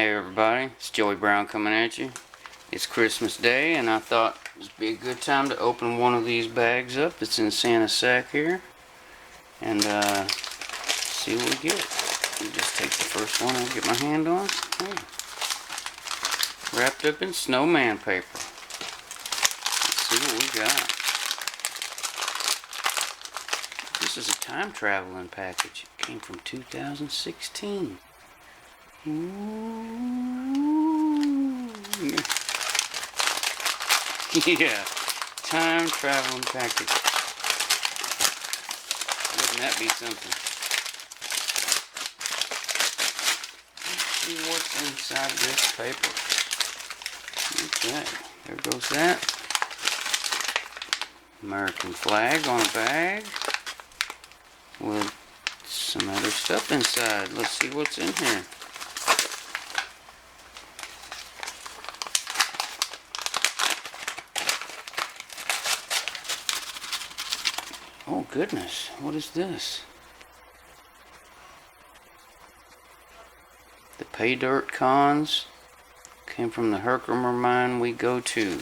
Hey everybody, it's Joey Brown coming at you. It's Christmas Day and I thought it would be a good time to open one of these bags up that's in Santa's sack here and see what we get. Let me just take the first one and get my hand on. Oh. Wrapped up in snowman paper. Let's see what we got. This is a time traveling package. It came from 2016. Ooh. Yeah, time traveling package. Wouldn't that be something? Let's see what's inside this paper. Okay, there goes that. American flag on a bag with some other stuff inside. Let's see what's in here. Oh goodness, what is this? The pay dirt cons came from the Herkimer mine we go to.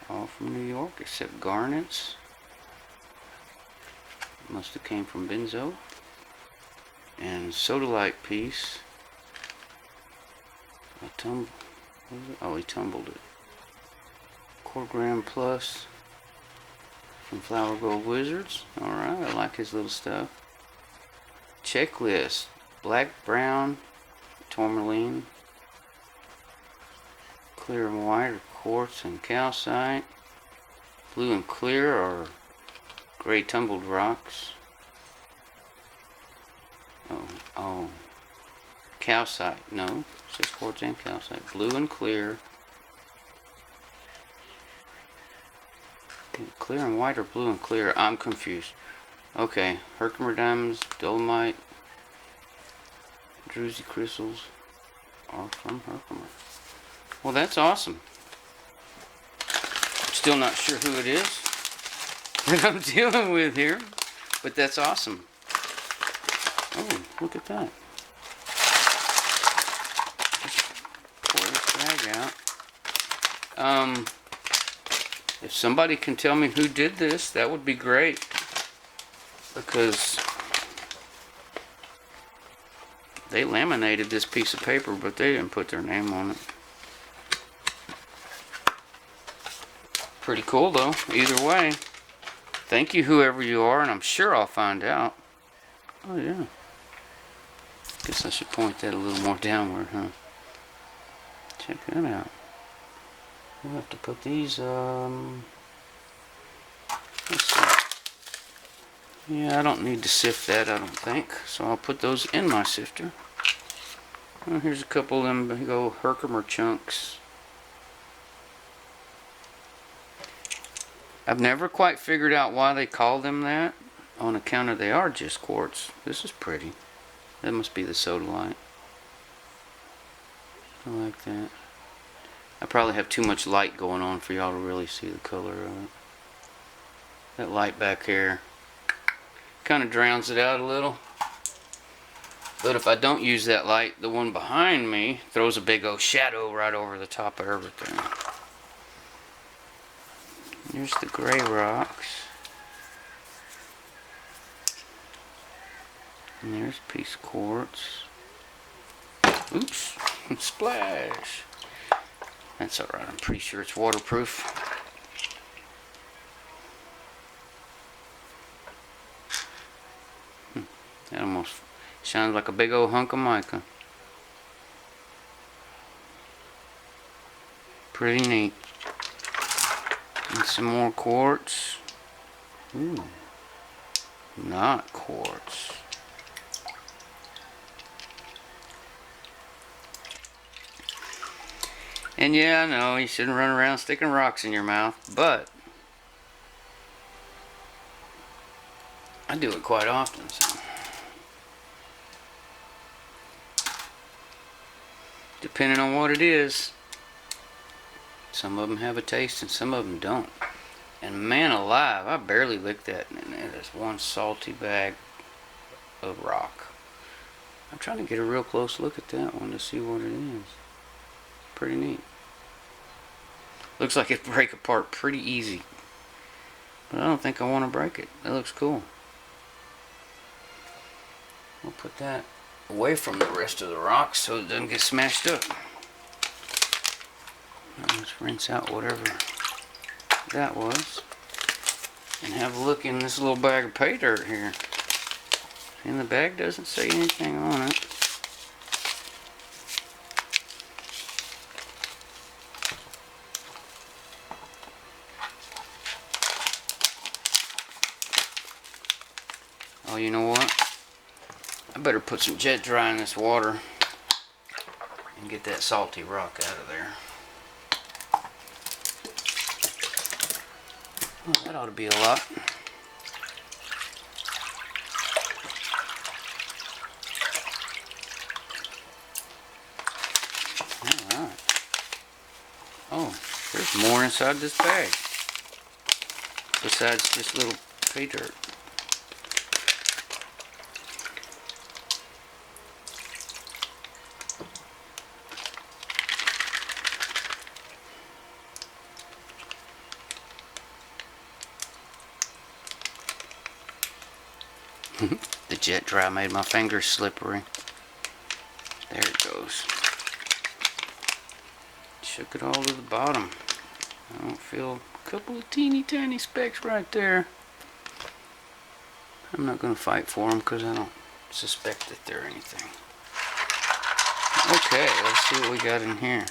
All from New York except garnets. Must have came from Benzo. And sodalite piece. Oh, he tumbled it. 1/4 gram plus from Flower Gold Wizards. Alright, I like his little stuff. Checklist. Black, brown, tourmaline, clear and white are quartz and calcite. Blue and clear are gray tumbled rocks. Oh. Calcite, no. It says quartz and calcite. Blue and clear. Clear and white or blue and clear? I'm confused. Okay, Herkimer diamonds, dolomite, druzy crystals are from Herkimer. Well, that's awesome. I'm still not sure who it is that I'm dealing with here, but that's awesome. Oh, look at that. Pour this bag out. If somebody can tell me who did this, that would be great. Because they laminated this piece of paper, but they didn't put their name on it. Pretty cool though, either way. Thank you whoever you are, and I'm sure I'll find out. Oh yeah. Guess I should point that a little more downward, huh? Check that out. We'll have to put these, let's see. Yeah, I don't need to sift that, I don't think. So I'll put those in my sifter. Well, here's a couple of them big old Herkimer chunks. I've never quite figured out why they call them that, on account of they are just quartz. This is pretty. That must be the sodalite. I like that. I probably have too much light going on for y'all to really see the color of it. That light back here kind of drowns it out a little. But if I don't use that light, the one behind me throws a big old shadow right over the top of everything. Here's the gray rocks. And there's a piece of quartz. Oops, splash. That's alright, I'm pretty sure it's waterproof. That almost sounds like a big old hunk of mica. Pretty neat. And some more quartz. Ooh, not quartz. And yeah, I know you shouldn't run around sticking rocks in your mouth, but I do it quite often, so depending on what it is, some of them have a taste and some of them don't. And man alive, I barely licked that, and it is one salty bag of rock. I'm trying to get a real close look at that one to see what it is. Pretty neat. Looks like it'd break apart pretty easy. But I don't think I want to break it. That looks cool. We'll put that away from the rest of the rocks so it doesn't get smashed up. Let's rinse out whatever that was. And have a look in this little bag of pay dirt here. And the bag doesn't say anything on it. Oh, you know what? I better put some jet dry in this water and get that salty rock out of there. Oh, that ought to be a lot. Alright. Oh, there's more inside this bag. Besides just little pay dirt. The jet dry made my fingers slippery. There it goes. Shook it all to the bottom. I don't feel a couple of teeny tiny specks right there. I'm not going to fight for them because I don't suspect that they're anything. Okay, let's see what we got in here.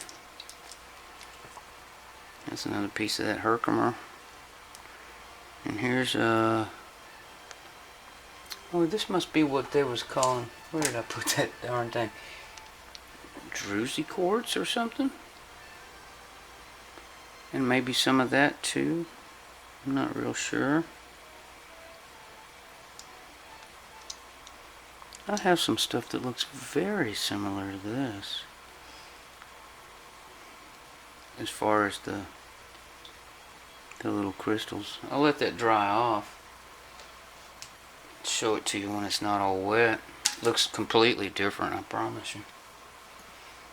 That's another piece of that Herkimer. And here's oh, this must be what they was calling. Where did I put that darn thing? Druzy quartz or something? And maybe some of that too. I'm not real sure. I have some stuff that looks very similar to this. As far as the little crystals. I'll let that dry off. Show it to you when it's not all wet. Looks completely different, I promise you.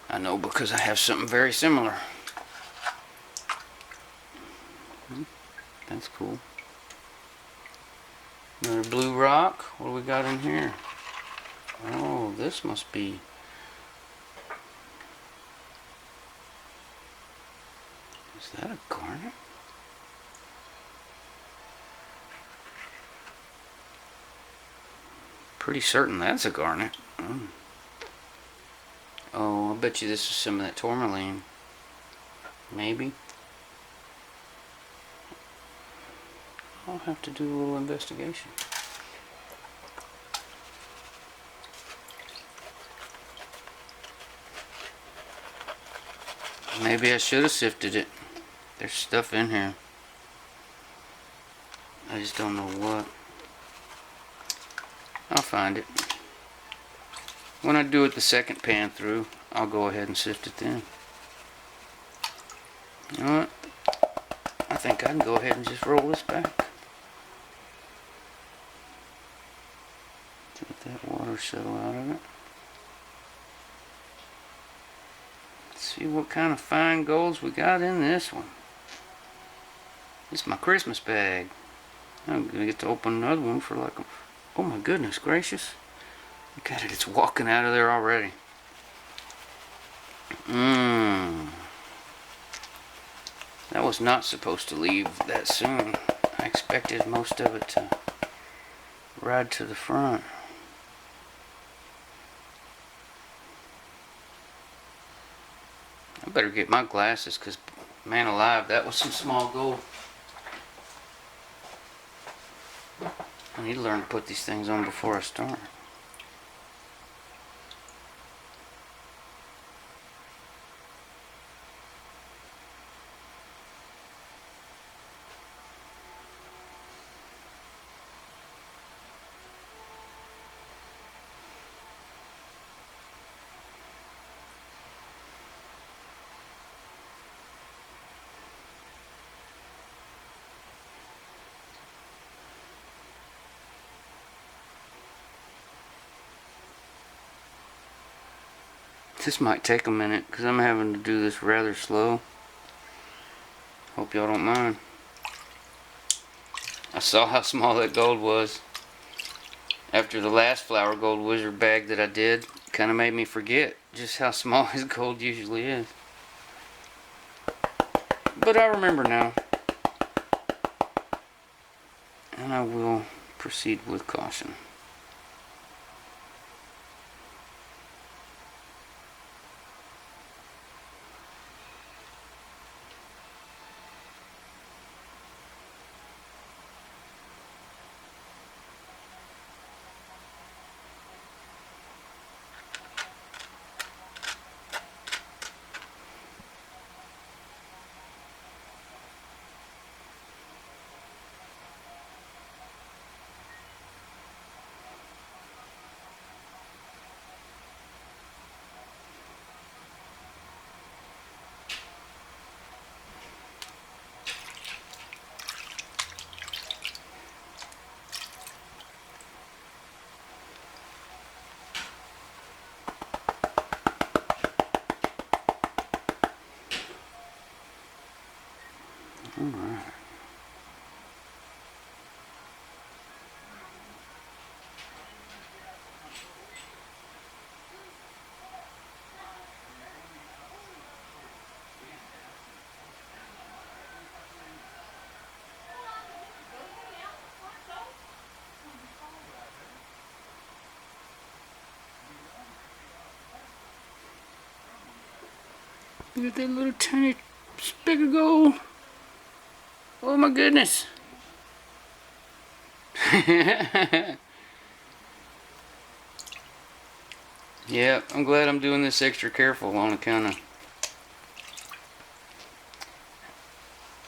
I know because I have something very similar. That's cool. Another blue rock. What do we got in here? Oh, this must be... Is that a garnet? Pretty certain that's a garnet. Oh, I bet you this is some of that tourmaline. Maybe. I'll have to do a little investigation. Maybe I should have sifted it. There's stuff in here. I just don't know what. I'll find it. When I do it the second pan through, I'll go ahead and sift it then. You know what? I think I can go ahead and just roll this back. Let that water settle out of it. Let's see what kind of fine golds we got in this one. It's my Christmas bag. I'm gonna get to open another one for like a... Oh my goodness gracious. Look at it, it's walking out of there already. That was not supposed to leave that soon. I expected most of it to ride to the front. I better get my glasses because, man alive, that was some small gold. I need to learn to put these things on before I start. This might take a minute because I'm having to do this rather slow. Hope y'all don't mind. I saw how small that gold was. After the last Flower Gold Wizard bag that I did, kind of made me forget just how small his gold usually is. But I remember now. And I will proceed with caution. Alright. Look at that little tiny speck of gold. Oh my goodness. Yeah, I'm glad I'm doing this extra careful on account of...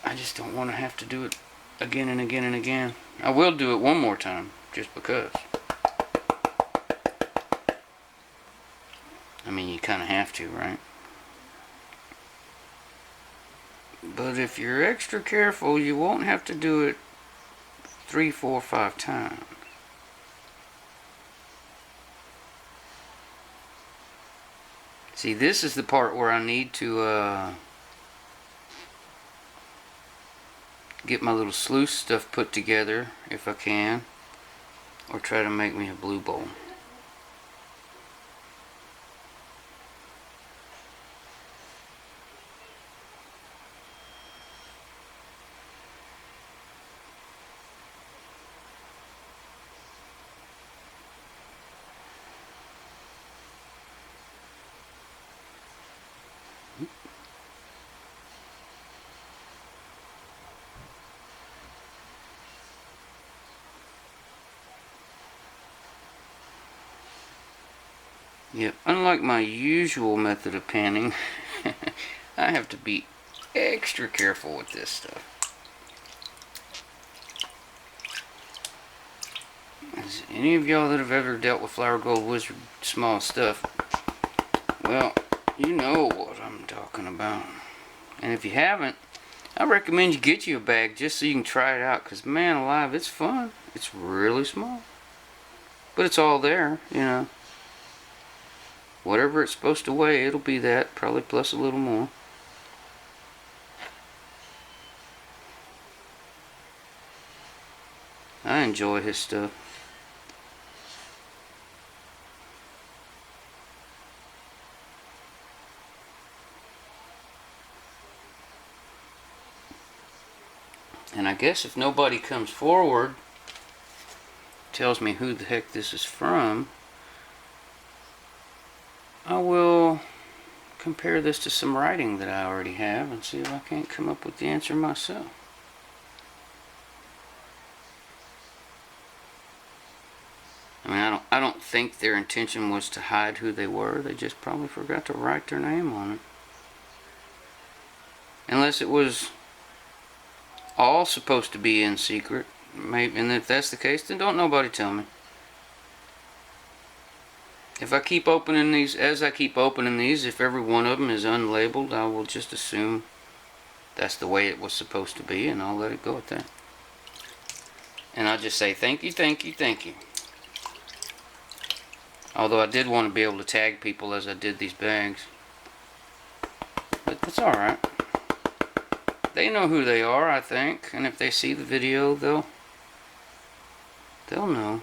I just don't want to have to do it again and again and again. I will do it one more time, just because. I mean, you kind of have to, right? But if you're extra careful, you won't have to do it 3, 4, 5 times. See, this is the part where I need to get my little sluice stuff put together, if I can, or try to make me a blue bowl. Yep, unlike my usual method of panning, I have to be extra careful with this stuff. As any of y'all that have ever dealt with Flower Gold Wizard small stuff, well, you know what I'm talking about. And if you haven't, I recommend you get you a bag just so you can try it out, because man alive, it's fun. It's really small, but it's all there, you know. Whatever it's supposed to weigh, it'll be that, probably plus a little more. I enjoy his stuff. And I guess if nobody comes forward, tells me who the heck this is from, I will compare this to some writing that I already have and see if I can't come up with the answer myself. I mean, I don't think their intention was to hide who they were. They just probably forgot to write their name on it. Unless it was all supposed to be in secret. Maybe, and if that's the case, then don't nobody tell me. If I keep opening these, as I keep opening these, if every one of them is unlabeled, I will just assume that's the way it was supposed to be, and I'll let it go at that. And I'll just say thank you, thank you, thank you. Although I did want to be able to tag people as I did these bags. But that's alright. They know who they are, I think. And if they see the video, they'll know.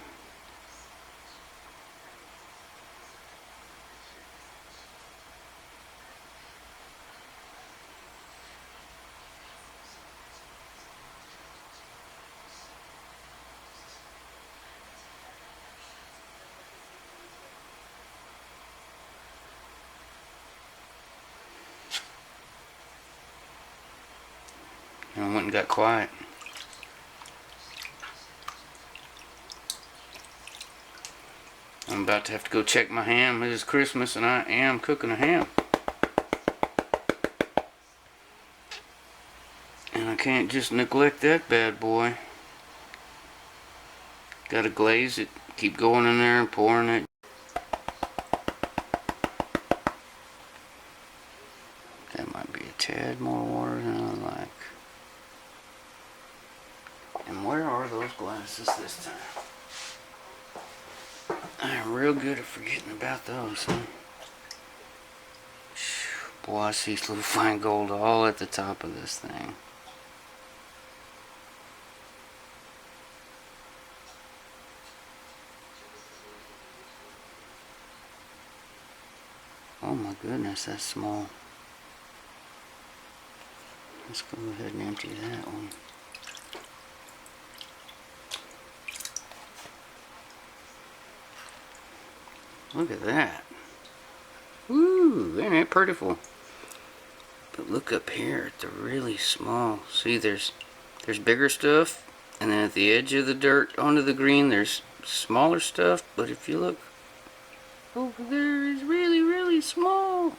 And I went and got quiet. I'm about to have to go check my ham. It is Christmas and I am cooking a ham. And I can't just neglect that bad boy. Gotta glaze it. Keep going in there and pouring it. That might be a tad more water than I like. And where are those glasses this time? I'm real good at forgetting about those, huh? Boy, I see little fine gold all at the top of this thing. Oh my goodness, that's small. Let's go ahead and empty that one. Look at that. Woo, ain't that prettiful? But look up here at the really small. See, there's bigger stuff, and then at the edge of the dirt onto the green, there's smaller stuff. But if you look over there, it's really, really small.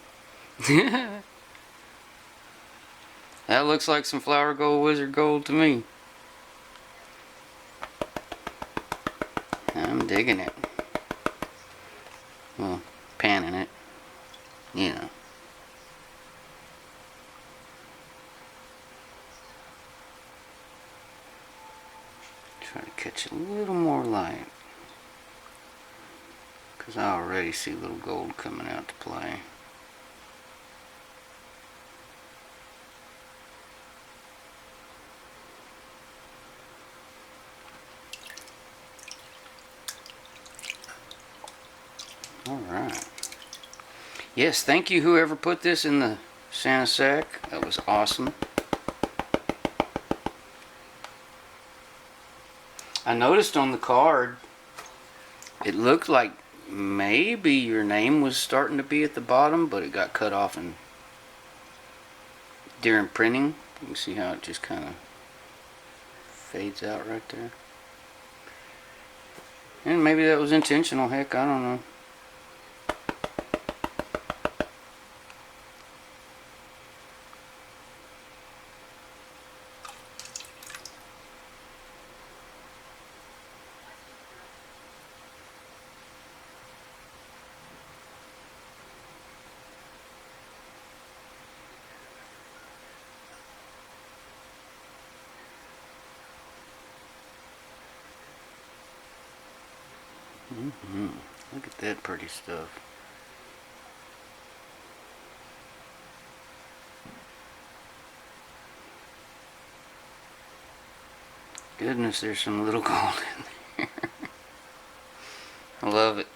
That looks like some flower gold, wizard gold to me. I'm digging it. Well, panning it, you know. Try to catch a little more light, because I already see little gold coming out to play. Alright. Yes, thank you whoever put this in the Santa sack. That was awesome. I noticed on the card, it looked like maybe your name was starting to be at the bottom, but it got cut off during printing. You can see how it just kind of fades out right there. And maybe that was intentional, heck, I don't know. Look at that pretty stuff. Goodness, there's some little gold in there. I love it.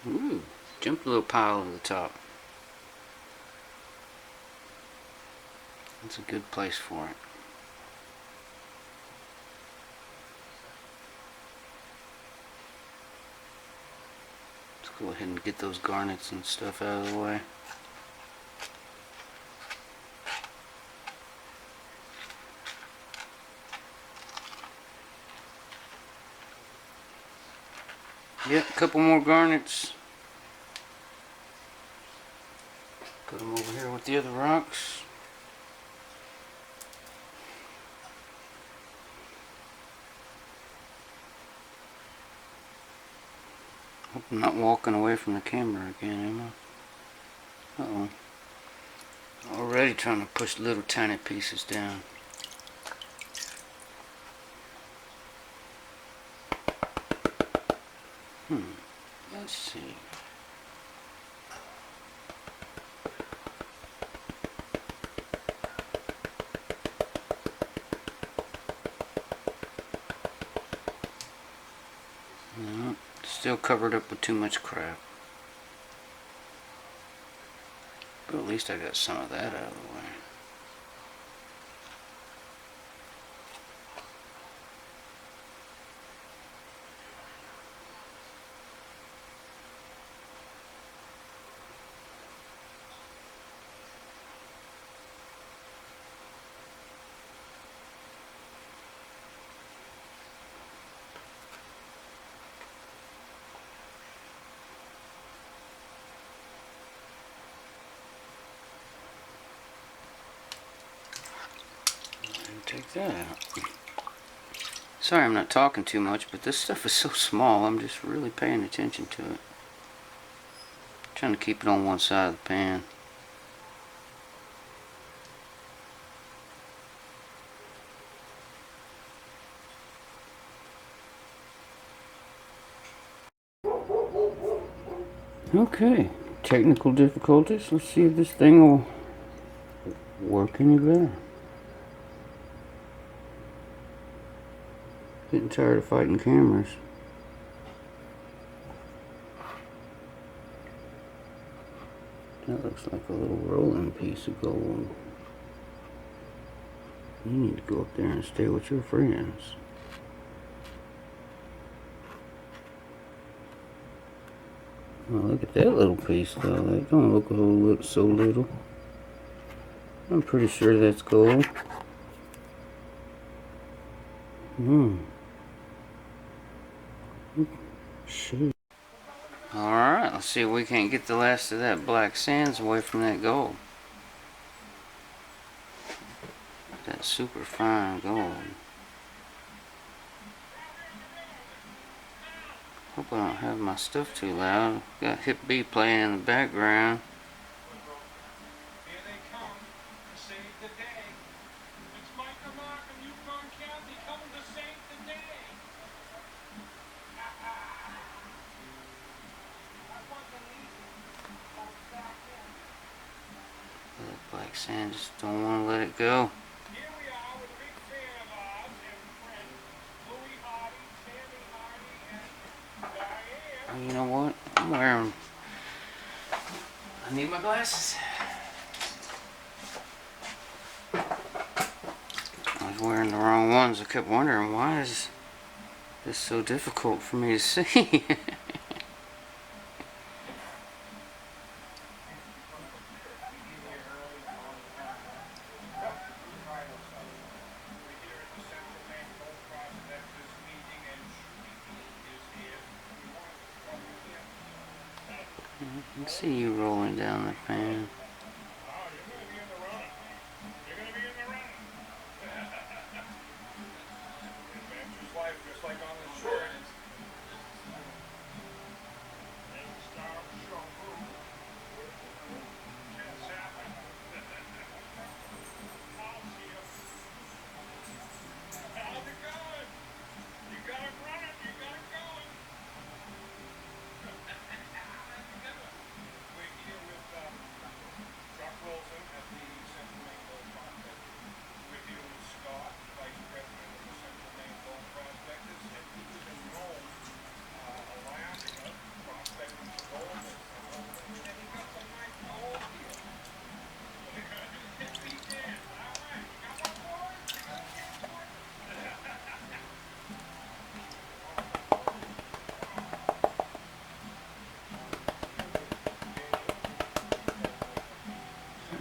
Ooh, jumped a little pile to the top. That's a good place for it. Let's go ahead and get those garnets and stuff out of the way. Yep, a couple more garnets. Put them over here with the other rocks. Hope I'm not walking away from the camera again, am I? Uh-oh. Already trying to push little tiny pieces down. Let's see. No, still covered up with too much crap. But at least I got some of that out of the way. Take that out. Sorry I'm not talking too much, but this stuff is so small, I'm just really paying attention to it. Trying to keep it on one side of the pan. Okay, technical difficulties. Let's see if this thing will work any better. Getting tired of fighting cameras. That looks like a little rolling piece of gold. You need to go up there and stay with your friends. Oh, look at that little piece though. That don't look a whole lot so little. I'm pretty sure that's gold. Shoot. Alright, let's see if we can't get the last of that black sands away from that gold. That super fine gold. Hope I don't have my stuff too loud. Got Hip B playing in the background. Here they come to save the day. It's Mike and Mark of Yukon County coming to save the day. That black sand just don't want to let it go. Here we are with a big fan of ours and friend, Louis Hardy, Tammy Hardy, and Diane. Oh, you know what? I'm wearing... I need my glasses. I was wearing the wrong ones. I kept wondering, why is this so difficult for me to see? I see you rolling down the pan.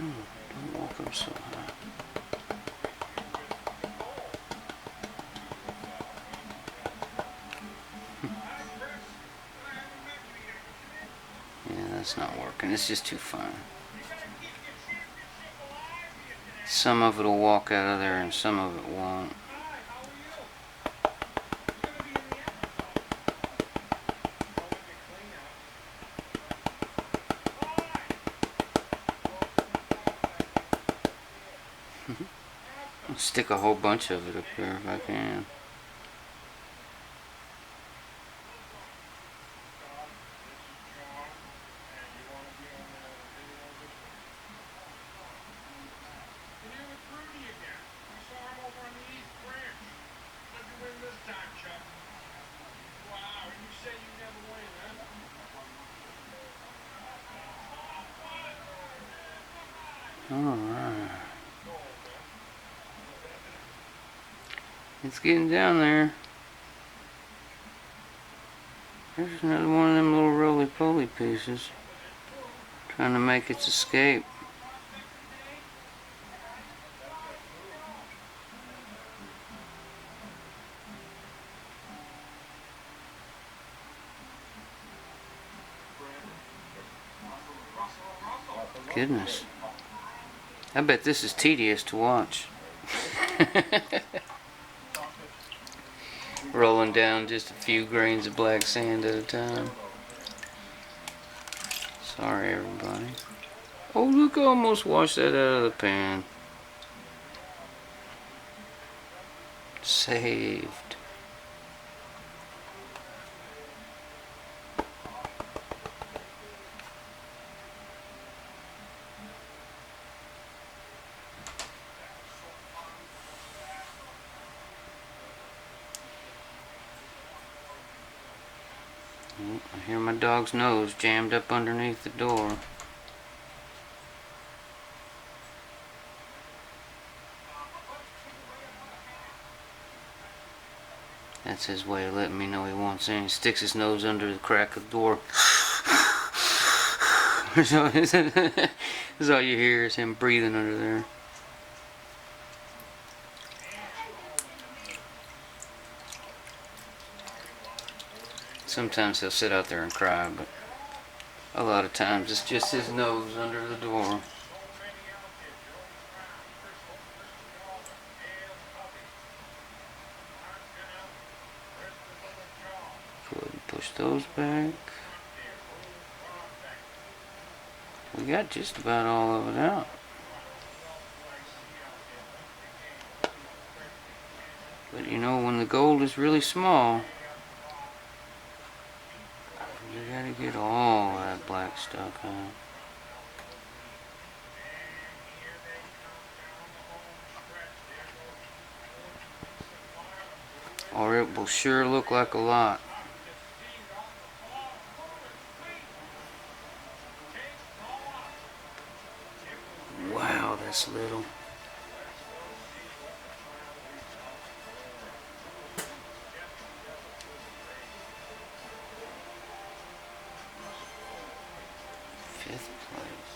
Don't walk up so high. Yeah, that's not working. It's just too fine. Some of it will walk out of there and some of it won't. I'll stick a whole bunch of it up here if I can. And here with Rudy again. We saw him over on the East Branch. How'd you win this time, Chuck? Wow, and you say you never win, huh? Alright. It's getting down there. There's another one of them little roly-poly pieces. Trying to make its escape. Goodness. I bet this is tedious to watch. Rolling down just a few grains of black sand at a time. Sorry, everybody. Oh, look, I almost washed that out of the pan. Saved. I hear my dog's nose jammed up underneath the door. That's his way of letting me know he wants in. He sticks his nose under the crack of the door. So that's all you hear is him breathing under there. Sometimes he'll sit out there and cry, but a lot of times it's just his nose under the door. Go ahead and push those back. We got just about all of it out. But you know, when the gold is really small, you gotta get all that black stuff out. Or it will sure look like a lot. Wow, that's little. Fifth place.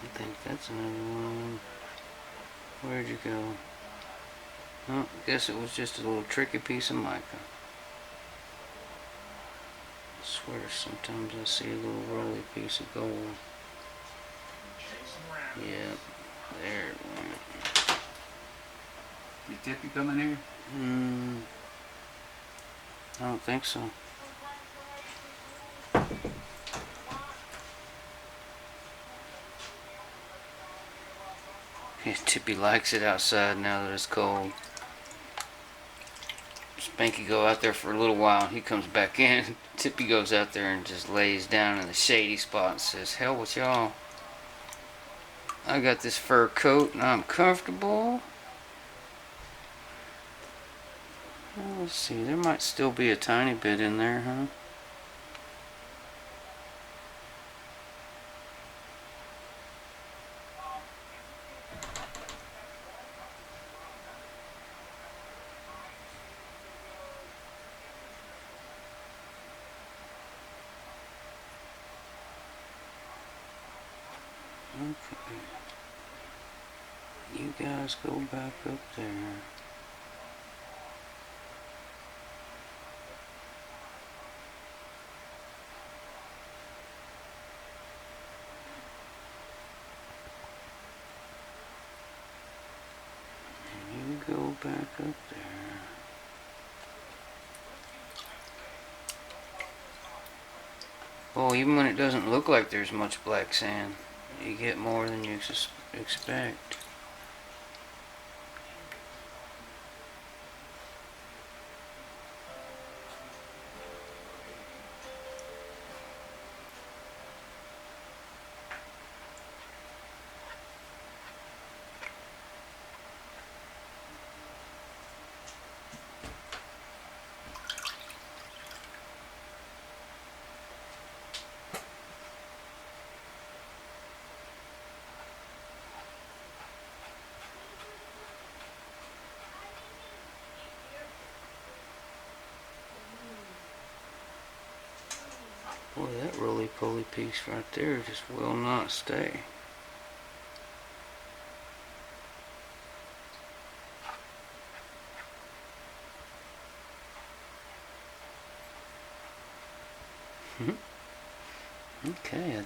I think that's another one. Where'd you go? Oh, guess it was just a little tricky piece of mica. I swear sometimes I see a little roly piece of gold. Yep, there it went. You Tippy coming here? I don't think so. Yeah, Tippy likes it outside now that it's cold. Spanky go out there for a little while and he comes back in. Tippy goes out there and just lays down in the shady spot and says, hell with y'all. I got this fur coat and I'm comfortable. Well, let's see, there might still be a tiny bit in there, huh? Okay. You guys go back up there. go back up there. Oh, even when it doesn't look like there's much black sand, you get more than you expect. Boy, that roly-poly piece right there just will not stay. Okay, I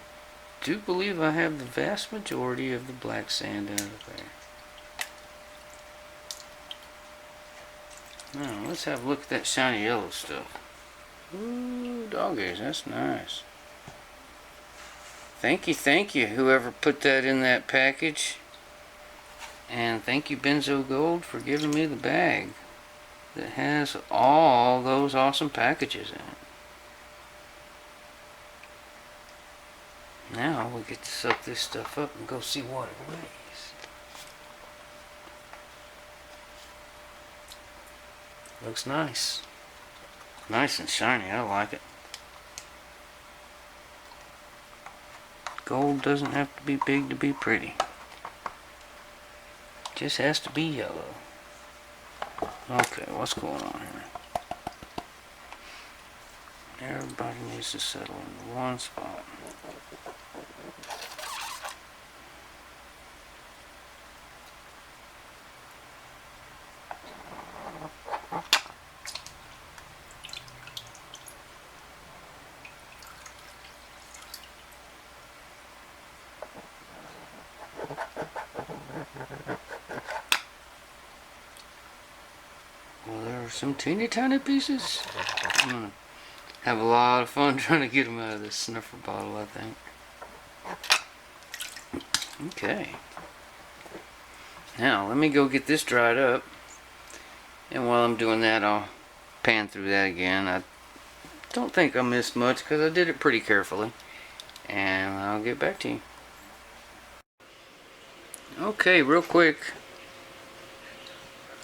do believe I have the vast majority of the black sand out of there. Now, let's have a look at that shiny yellow stuff. Ooh, dog ears, that's nice. Thank you, whoever put that in that package. And thank you, Benzo Gold, for giving me the bag that has all those awesome packages in it. Now we get to suck this stuff up and go see what it weighs. Looks nice. Nice and shiny, I like it. Gold doesn't have to be big to be pretty. Just has to be yellow. Okay, what's going on here? Everybody needs to settle in one spot. Well, there are some teeny tiny pieces. I'm gonna have a lot of fun trying to get them out of this sniffer bottle, I think. Okay. Now, let me go get this dried up. And while I'm doing that, I'll pan through that again. I don't think I missed much because I did it pretty carefully. And I'll get back to you. Okay, real quick.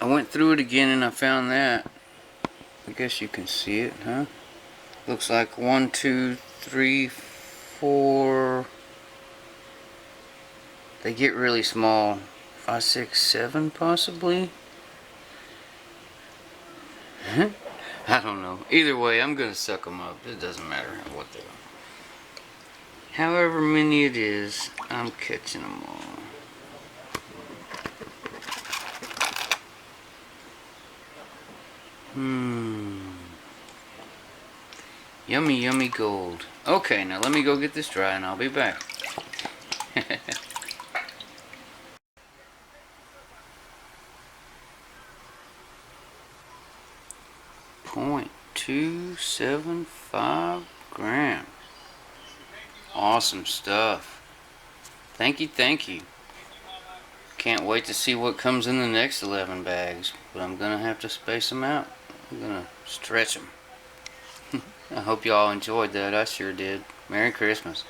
I went through it again and I found that. I guess you can see it, huh? Looks like 1, 2, 3, 4. They get really small. 5, 6, 7 possibly? I don't know. Either way, I'm gonna suck them up. It doesn't matter what they are. However many it is, I'm catching them all. Yummy, yummy gold. Okay, now let me go get this dry and I'll be back. 0.275 grams. Awesome stuff. Thank you, thank you. Can't wait to see what comes in the next 11 bags, but I'm gonna have to space them out. I'm gonna stretch them. I hope y'all enjoyed that. I sure did. Merry Christmas.